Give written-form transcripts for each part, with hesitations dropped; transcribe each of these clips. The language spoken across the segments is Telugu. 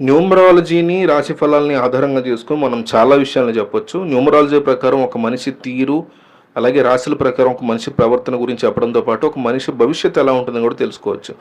న్యూమరాలజీని, రాశి ఫలాల్ని ఆధారంగా చేసుకొని మనం చాలా విషయాలను చెప్పొచ్చు. న్యూమరాలజీ ప్రకారం ఒక మనిషి తీరు, అలాగే రాశుల ప్రకారం ఒక మనిషి ప్రవర్తన గురించి చెప్పడంతో పాటు, ఒక మనిషి భవిష్యత్తు ఎలా ఉంటుందని కూడా తెలుసుకోవచ్చు.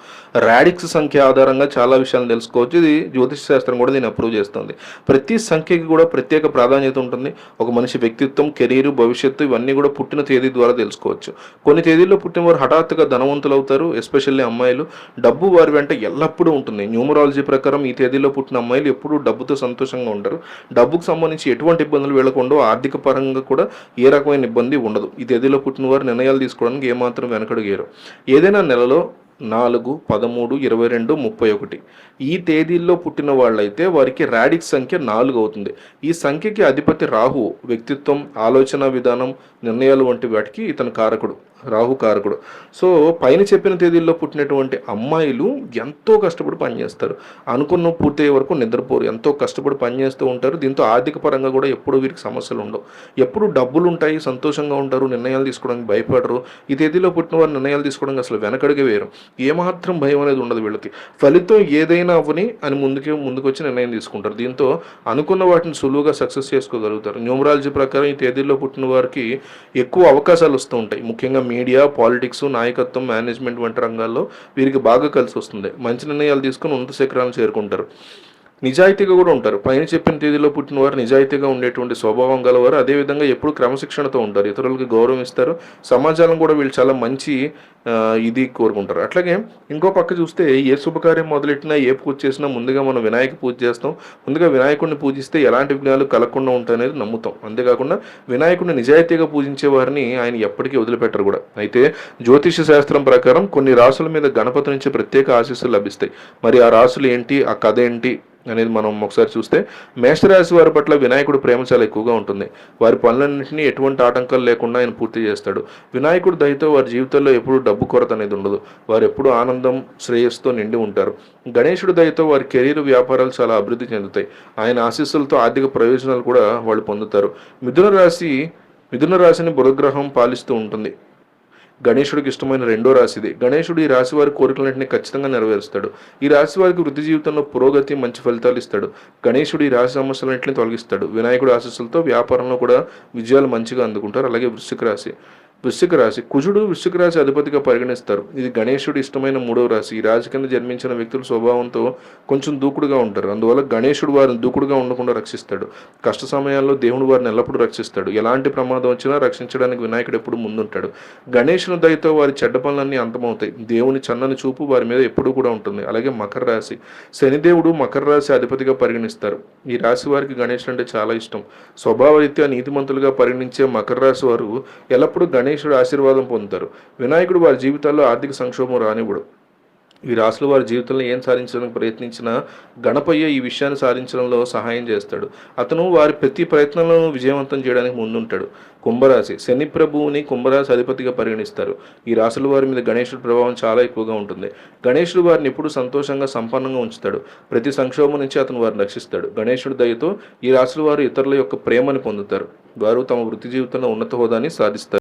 రాడిక్స్ సంఖ్య ఆధారంగా చాలా విషయాలను తెలుసుకోవచ్చు. ఇది జ్యోతిష శాస్త్రం కూడా దీన్ని అప్రూవ్ చేస్తుంది. ప్రతి సంఖ్యకి కూడా ప్రత్యేక ప్రాధాన్యత ఉంటుంది. ఒక మనిషి వ్యక్తిత్వం, కెరీర్, భవిష్యత్తు ఇవన్నీ కూడా పుట్టిన తేదీ ద్వారా తెలుసుకోవచ్చు. కొన్ని తేదీల్లో పుట్టిన వారు హఠాత్తుగా ధనవంతులు అవుతారు. ఎస్పెషల్లీ అమ్మాయిలు. డబ్బు వారి వెంట ఎల్లప్పుడూ ఉంటుంది. న్యూమరాలజీ ప్రకారం ఈ తేదీలో పుట్టిన అమ్మాయిలు ఎప్పుడూ డబ్బుతో సంతోషంగా ఉంటారు. డబ్బుకు సంబంధించి ఎటువంటి ఇబ్బందులు వీళ్ళకుండా, ఆర్థిక పరంగా కూడా ఏ రకమైన ఇబ్బంది ఉండదు. ఈ తేదీలో పుట్టిన వారు నిర్ణయాలు తీసుకోవడానికి ఏమాత్రం వెనకడుగేరు. ఏదైనా నెలలో 4, 13, 22, 31 ఈ తేదీల్లో పుట్టిన వాళ్ళైతే వారికి రాడిక్స్ సంఖ్య 4 అవుతుంది. ఈ సంఖ్యకి అధిపతి రాహు. వ్యక్తిత్వం, ఆలోచన విధానం, నిర్ణయాలు వంటి వాటికి ఇతను కారకుడు. రాహు కారకుడు. సో పైన చెప్పిన తేదీల్లో పుట్టినటువంటి అమ్మాయిలు ఎంతో కష్టపడి పనిచేస్తారు. అనుకున్న పూర్తయ్యే వరకు నిద్రపోరు. ఎంతో కష్టపడి పనిచేస్తూ ఉంటారు. దీంతో ఆర్థిక పరంగా కూడా ఎప్పుడూ వీరికి సమస్యలు ఉండవు. ఎప్పుడు డబ్బులు ఉంటాయి, సంతోషంగా ఉంటారు, నిర్ణయాలు తీసుకోవడానికి భయపడరు. ఈ తేదీలో పుట్టిన వారు నిర్ణయాలు తీసుకోవడానికి అసలు వెనకడిగే వేరు. ఏమాత్రం భయం అనేది ఉండదు వీళ్ళకి. ఫలితం ఏదైనా అవని అని ముందుకు వచ్చి నిర్ణయం తీసుకుంటారు. దీంతో అనుకున్న వాటిని సులువుగా సక్సెస్ చేసుకోగలుగుతారు. న్యూమరాలజీ ప్రకారం ఈ తేదీల్లో పుట్టిన వారికి ఎక్కువ అవకాశాలు వస్తూ ఉంటాయి. ముఖ్యంగా మీడియా, పాలిటిక్స్, నాయకత్వం, మేనేజ్మెంట్ వంటి రంగాల్లో వీరికి బాగా కలిసి వస్తుంది. మంచి నిర్ణయాలు తీసుకుని ఉన్నత శిఖరాలను చేరుకుంటారు. నిజాయితీగా కూడా ఉంటారు. పైన చెప్పిన తేదీలో పుట్టిన వారు నిజాయితీగా ఉండేటువంటి స్వభావం గలవారు. అదేవిధంగా ఎప్పుడు క్రమశిక్షణతో ఉంటారు. ఇతరులకు గౌరవం ఇస్తారు. సమాజాలను కూడా వీళ్ళు చాలా మంచి ఇది కోరుకుంటారు. అట్లాగే ఇంకో పక్క చూస్తే ఏ శుభకార్యం మొదలెట్టినా, ఏ పూజ చేసినా ముందుగా మనం వినాయక పూజ చేస్తాం. ముందుగా వినాయకుడిని పూజిస్తే ఎలాంటి విఘ్నాలు కలగకుండా ఉంటాయనేది నమ్ముతాం. అంతేకాకుండా వినాయకుడిని నిజాయితీగా పూజించే వారిని ఆయన ఎప్పటికీ వదిలిపెట్టరు కూడా. అయితే జ్యోతిష శాస్త్రం ప్రకారం కొన్ని రాసుల మీద గణపతి నుంచి ప్రత్యేక ఆశీస్సులు లభిస్తాయి. మరి ఆ రాసులు ఏంటి, ఆ కథ ఏంటి అనేది మనం ఒకసారి చూస్తే, మేషరాశి వారి పట్ల వినాయకుడు ప్రేమ చాలా ఎక్కువగా ఉంటుంది. వారి పనులన్నింటినీ ఎటువంటి ఆటంకాలు లేకుండా ఆయన పూర్తి చేస్తాడు. వినాయకుడు దయతో వారి జీవితంలో ఎప్పుడూ డబ్బు కొరత అనేది ఉండదు. వారు ఎప్పుడూ ఆనందం, శ్రేయస్సుతో నిండి ఉంటారు. గణేశుడు దయతో వారి కెరీర్, వ్యాపారాలు చాలా అభివృద్ధి చెందుతాయి. ఆయన ఆశీస్సులతో ఆర్థిక ప్రయోజనాలు కూడా వాళ్ళు పొందుతారు. మిథున రాశిని బుధగ్రహం పాలిస్తూ ఉంటుంది. గణేశుడికి ఇష్టమైన రెండో రాశి ఇది. గణేశుడు ఈ రాశి వారి కోరికలన్నింటినీ ఖచ్చితంగా నెరవేరుస్తాడు. ఈ రాశి వారికి వృత్తి జీవితంలో పురోగతి, మంచి ఫలితాలు ఇస్తాడు. గణేశుడు ఈ రాశి సమస్యలన్నింటినీ తొలగిస్తాడు. వినాయకుడు ఆశీస్సులతో వ్యాపారంలో కూడా విజయాలు మంచిగా అందుకుంటారు. అలాగే వృశ్చిక రాశి కుజుడు వృశ్చిక రాశి అధిపతిగా పరిగణిస్తారు. ఇది గణేశుడు ఇష్టమైన 3వ రాశి. ఈ రాశి కింద జన్మించిన వ్యక్తుల స్వభావంతో కొంచెం దూకుడుగా ఉంటారు. అందువల్ల గణేశుడు వారిని దూకుడుగా ఉండకుండా రక్షిస్తాడు. కష్ట సమయాల్లో దేవుడు వారిని ఎల్లప్పుడూ రక్షిస్తాడు. ఎలాంటి ప్రమాదం వచ్చినా రక్షించడానికి వినాయకుడు ఎప్పుడు ముందుంటాడు. గణేశుని దయతో వారి చెడ్డ పనులన్నీ అంతమవుతాయి. దేవుని చన్నని చూపు వారి మీద ఎప్పుడూ కూడా ఉంటుంది. అలాగే మకర రాశి శనిదేవుడు మకర రాశి అధిపతిగా పరిగణిస్తారు. ఈ రాశి వారికి గణేశుడు అంటే చాలా ఇష్టం. స్వభావరీత్యా నీతిమంతులుగా పరిగణించే మకర రాశి వారు ఎల్లప్పుడూ గణేశుడు ఆశీర్వాదం పొందుతారు. వినాయకుడు వారి జీవితాల్లో ఆర్థిక సంక్షోభం రానివ్వడు. ఈ రాశులు వారి జీవితంలో ఏం సాధించడానికి ప్రయత్నించినా గణపయ్య ఈ విషయాన్ని సాధించడంలో సహాయం చేస్తాడు. అతను వారి ప్రతి ప్రయత్నంలో విజయవంతం చేయడానికి ముందుంటాడు. కుంభరాశి శని ప్రభువుని కుంభరాశి అధిపతిగా పరిగణిస్తారు. ఈ రాశుల వారి మీద గణేశుడి ప్రభావం చాలా ఎక్కువగా ఉంటుంది. గణేశుడు వారిని ఎప్పుడు సంతోషంగా, సంపన్నంగా ఉంచుతాడు. ప్రతి సంక్షోభం నుంచి అతను వారిని రక్షిస్తాడు. గణేశుడి దయతో ఈ రాశుల వారు ఇతరుల యొక్క ప్రేమని పొందుతారు. వారు తమ వృత్తి జీవితంలో ఉన్నత హోదాని సాధిస్తారు.